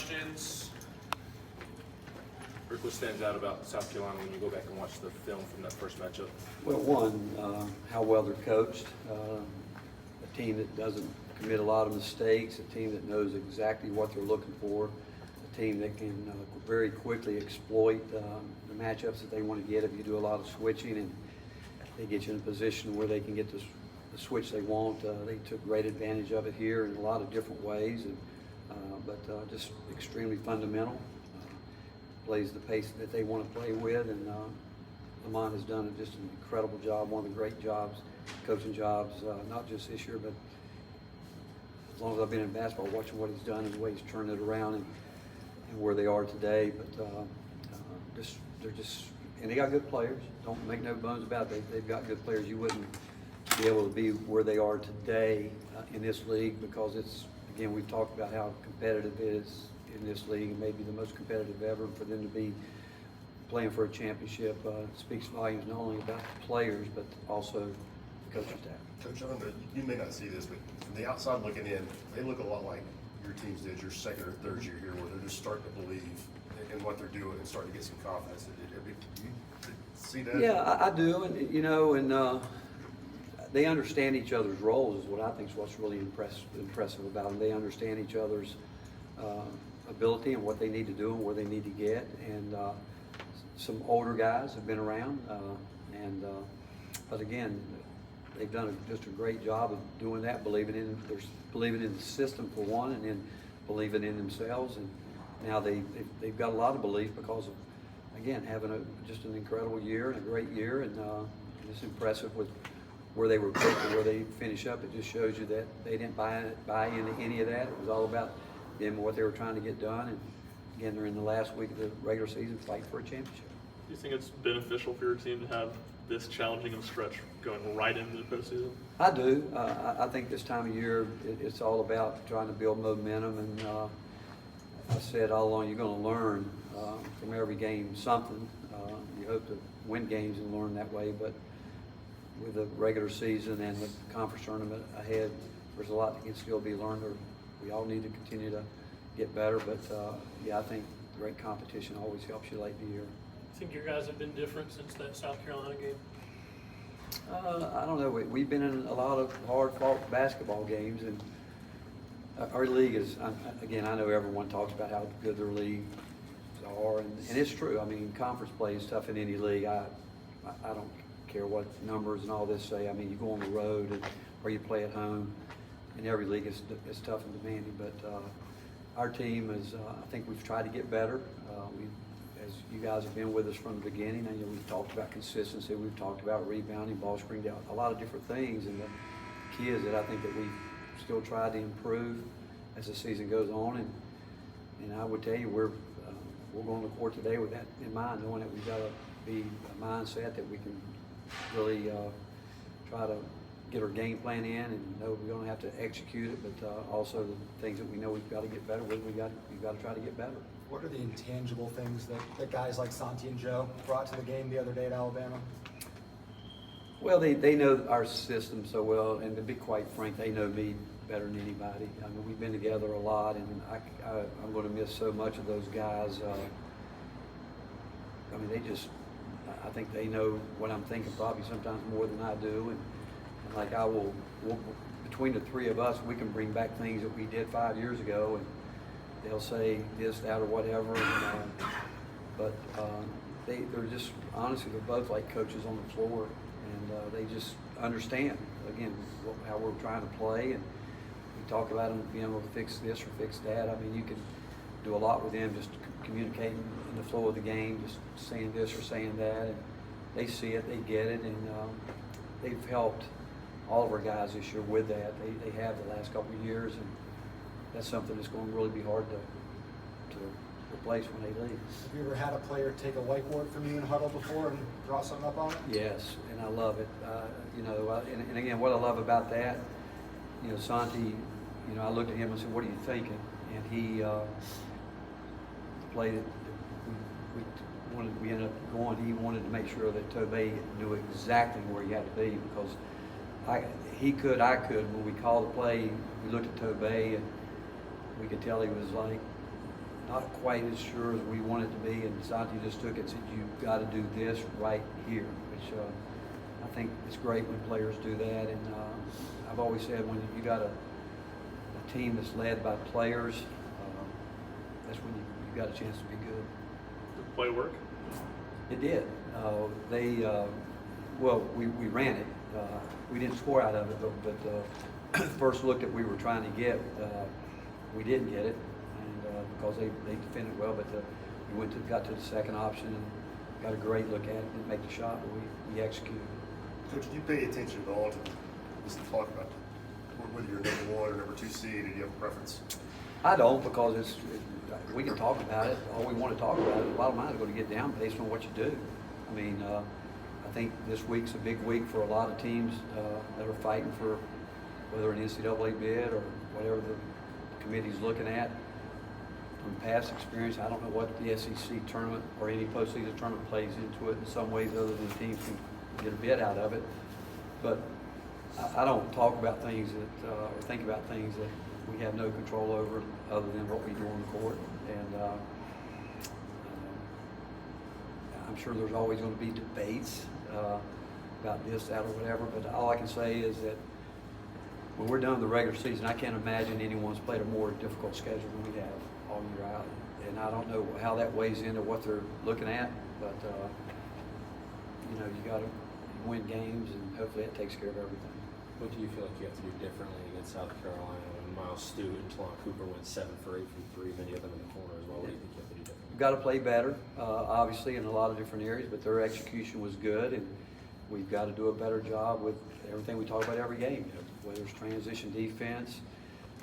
questions? Rick, what stands out about South Carolina when you go back and watch the film from that first matchup? Well, one, how well they're coached. A team that doesn't commit a lot of mistakes, a team that knows exactly what they're looking for, a team that can very quickly exploit the matchups that they want to get if you do a lot of switching, and they get you in a position where they can get the switch they want. They took great advantage of it here in a lot of different ways, and but just extremely fundamental. Plays the pace that they want to play with, and Lamont has done just an incredible job, one of the great jobs, coaching jobs, not just this year, but as long as I've been in basketball, watching what he's done and the way he's turned it around and where they are today. But they're just, and they got good players. Don't make no bones about it. They've got good players. You wouldn't be able to be where they are today in this league because it's, again, we've talked about how competitive it is in this league, maybe the most competitive ever. For them to be playing for a championship speaks volumes not only about the players but also the coaching staff. Coach, I don't know, you may not see this, but from the outside looking in, they look a lot like your teams did your second or third year here, where they're just starting to believe in what they're doing and starting to get some confidence. Do you see that? Yeah, I do, and you know, and they understand each other's roles is what I think is what's really impressive about them. They understand each other's ability and what they need to do and where they need to get. And some older guys have been around, but again, they've done just a great job of doing that, believing in the system for one, and then believing in themselves. And now they've got a lot of belief because of, again, having just an incredible year and a great year, and it's impressive with where they were picked and where they finish up. It just shows you that they didn't buy into any of that. It was all about them and what they were trying to get done. And again, they're in the last week of the regular season fighting for a championship. Do you think it's beneficial for your team to have this challenging of a stretch going right into the postseason? I do. I think this time of year, it's all about trying to build momentum. And I said all along, you're going to learn from every game something. You hope to win games and learn that way. But with the regular season and the conference tournament ahead, there's a lot that can still be learned. Or we all need to continue to get better. But yeah, I think great competition always helps you late in the year. I think your guys have been different since that South Carolina game. I don't know. We've been in a lot of hard-fought basketball games, and our league is, again, I know everyone talks about how good their leagues are, and it's true. I mean, conference play is tough in any league. I don't care what numbers and all this say. I mean, you go on the road or you play at home, and every league is tough and demanding. But our team is, I think we've tried to get better. As you guys have been with us from the beginning, and we've talked about consistency, we've talked about rebounding, ball screen down, a lot of different things. And the key is that I think that we've still tried to improve as the season goes on. And I would tell you, we're going to court today with that in mind, knowing that we've got to be a mindset that we can really try to get our game plan in, and know we're going to have to execute it, but also the things that we know we've got to get better with, we've got to try to get better. What are the intangible things that guys like Santi and Joe brought to the game the other day at Alabama? Well, they know our system so well, and to be quite frank, they know me better than anybody. I mean, we've been together a lot, and I'm going to miss so much of those guys. I mean, I think they know what I'm thinking probably sometimes more than I do, and like we'll, between the three of us, we can bring back things that we did 5 years ago, and they'll say this, that, or whatever. And, but they're just, honestly, they're both like coaches on the floor, and they just understand, again, how we're trying to play. And we talk about them being able to fix this or fix that. I mean, you can do a lot with them just communicating in the flow of the game, just saying this or saying that. And they see it, they get it, and they've helped all of our guys this year with that. They have the last couple of years, and that's something that's going to really be hard to replace when they leave. Have you ever had a player take a whiteboard from you in huddle before and draw something up on it? Yes, and I love it. You know, and again, what I love about that, you know, Santi, you know, I looked at him and said, "What are you thinking?" And he played it. We ended up going. He wanted to make sure that Tobey knew exactly where he had to be, because I could. When we called the play, we looked at Tobey, and we could tell he was like not quite as sure as we wanted to be, and Santi just took it and said, you've got to do this right here, which I think it's great when players do that. And I've always said when you got a team that's led by players, that's when you got a chance to be good. Did the play work? It did. Well, we ran it. We didn't score out of it, but first look that we were trying to get, we didn't get it, and because they defended well. But we got to the second option and got a great look at it. Didn't make the shot, but we executed. Coach, did you pay attention at all to this talk about whether you're number 1 or number 2 seed, or do you have a preference? I don't, because we can talk about it all we want to talk about it. The bottom line is going to get down based on what you do. I mean, I think this week's a big week for a lot of teams that are fighting for whether an NCAA bid or whatever the committee's looking at. From past experience, I don't know what the SEC tournament or any postseason tournament plays into it in some ways other than teams can get a bid out of it. But I don't talk about things that or think about things that we have no control over other than what we do on the court. And I'm sure there's always going to be debates about this, that, or whatever, but all I can say is that when we're done with the regular season, I can't imagine anyone's played a more difficult schedule than we have all year out. And I don't know how that weighs into what they're looking at, but you know, you got to win games, and hopefully that takes care of everything. What do you feel like you have to do differently against South Carolina when Miles Stewart and Talon Cooper went 7 for 8 from 3, many of them in the corner as well? What do you think you have to do differently? We've got to play better, obviously, in a lot of different areas, but their execution was good, and we've got to do a better job with everything we talk about every game, you know, whether it's transition defense,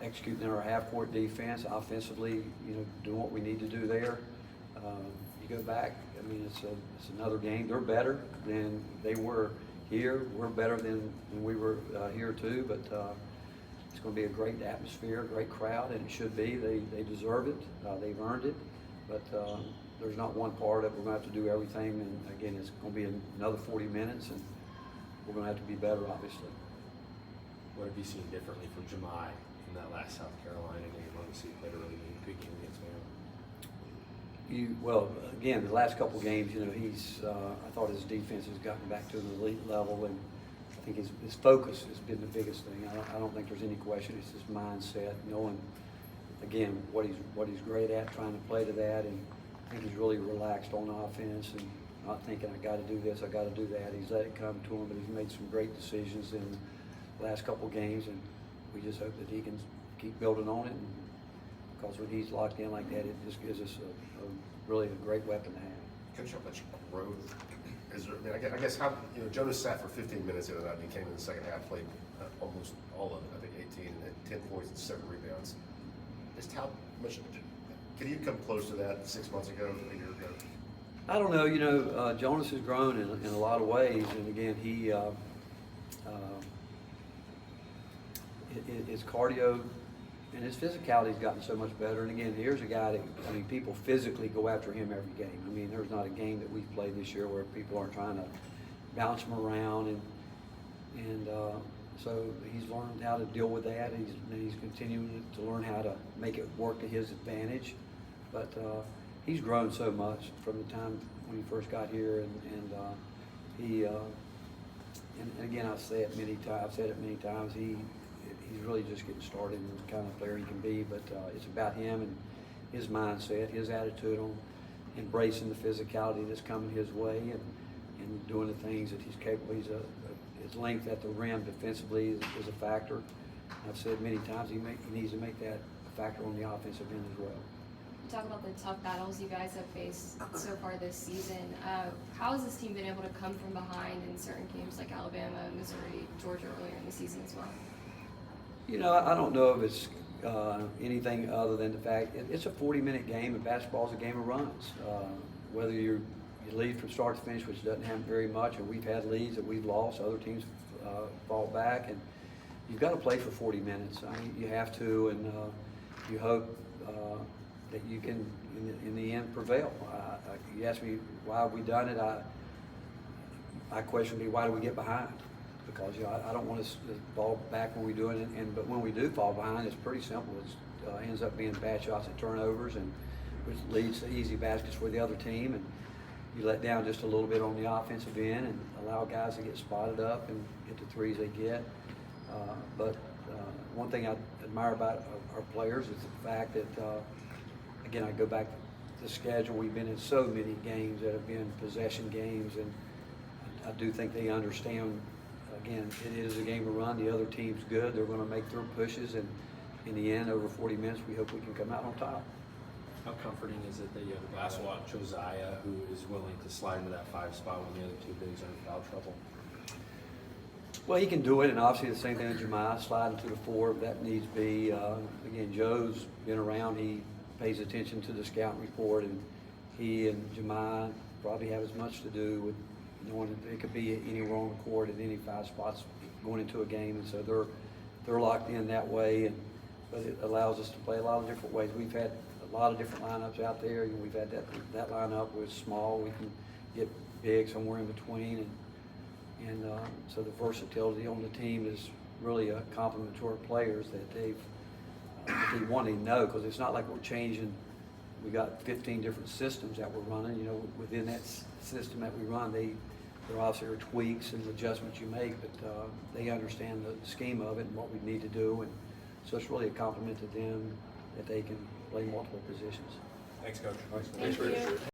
executing our half-court defense, offensively, you know, doing what we need to do there. You go back, I mean, it's another game. They're better than they were here. We're better than we were here too, but it's going to be a great atmosphere, great crowd, and it should be. They deserve it. They've earned it. But there's not one part of it. We're going to have to do everything, and again, it's going to be another 40 minutes, and we're going to have to be better, obviously. What have you seen differently from Jemai from that last South Carolina game? Obviously, he played a really good game against Maryland. Well, again, the last couple games, you know, I thought his defense has gotten back to an elite level, and I think his focus has been the biggest thing. I don't think there's any question. It's his mindset, knowing, again, what he's great at, trying to play to that, and I think he's really relaxed on offense and not thinking, I got to do this, I got to do that. He's let it come to him, but he's made some great decisions in the last couple games, and we just hope that he can keep building on it. And because when he's locked in like that, it just gives us really a great weapon to have. Coach, how much growth is there? I mean, I guess how, you know, Jonas sat for 15 minutes the other night and he came in the second half, played almost all of it, I think 18, and had 10 points and 7 rebounds. Just how much, can you come close to that 6 months ago, a year ago? I don't know. You know, Jonas has grown in a lot of ways, and again, his cardio and his physicality's gotten so much better. And again, here's a guy that, I mean, people physically go after him every game. I mean, there's not a game that we've played this year where people aren't trying to bounce him around, and so he's learned how to deal with that. He's continuing to learn how to make it work to his advantage. But he's grown so much from the time when he first got here, and again, I've said it many times. He's really just getting started and the kind of player he can be, but it's about him and his mindset, his attitude on embracing the physicality that's coming his way, and doing the things that he's capable. His length at the rim defensively is a factor. I've said many times he needs to make that a factor on the offensive end as well. You talk about the tough battles you guys have faced so far this season. How has this team been able to come from behind in certain games like Alabama, Missouri, Georgia earlier in the season as well? You know, I don't know if it's anything other than the fact it's a 40-minute game, and basketball is a game of runs. Whether you lead from start to finish, which doesn't happen very much, and we've had leads that we've lost, other teams fall back, and you've got to play for 40 minutes. I mean, you have to, and you hope that you can, in the end, prevail. You ask me why have we done it, my question would be, why do we get behind? Because, you know, I don't want to fall back when we do it, but when we do fall behind, it's pretty simple. It ends up being bad shots and turnovers, and which leads to easy baskets for the other team, and you let down just a little bit on the offensive end and allow guys to get spotted up and get the threes they get. But one thing I admire about our players is the fact that, again, I go back to the schedule. We've been in so many games that have been possession games, and I do think they understand, again, it is a game to run. The other team's good. They're going to make their pushes, and in the end, over 40 minutes, we hope we can come out on top. How comforting is it that you have a glass walk Josiah who is willing to slide into that 5 spot when the other 2 bigs are in foul trouble? Well, he can do it, and obviously the same thing with Jemiah, sliding to the 4 if that needs be. Again, Joe's been around. He pays attention to the scouting report, and he and Jemiah probably have as much to do with knowing that it could be anywhere on the court at any 5 spots going into a game, and so they're locked in that way. But it allows us to play a lot of different ways. We've had a lot of different lineups out there. We've had that lineup was small. We can get big somewhere in between, and so the versatility on the team is really a compliment to our players that they want to know, because it's not like we're changing. We got 15 different systems that we're running. You know, within that system that we run, there obviously are tweaks and adjustments you make, but they understand the scheme of it and what we need to do, and so it's really a compliment to them that they can play multiple positions. Thanks, Coach. Thank you.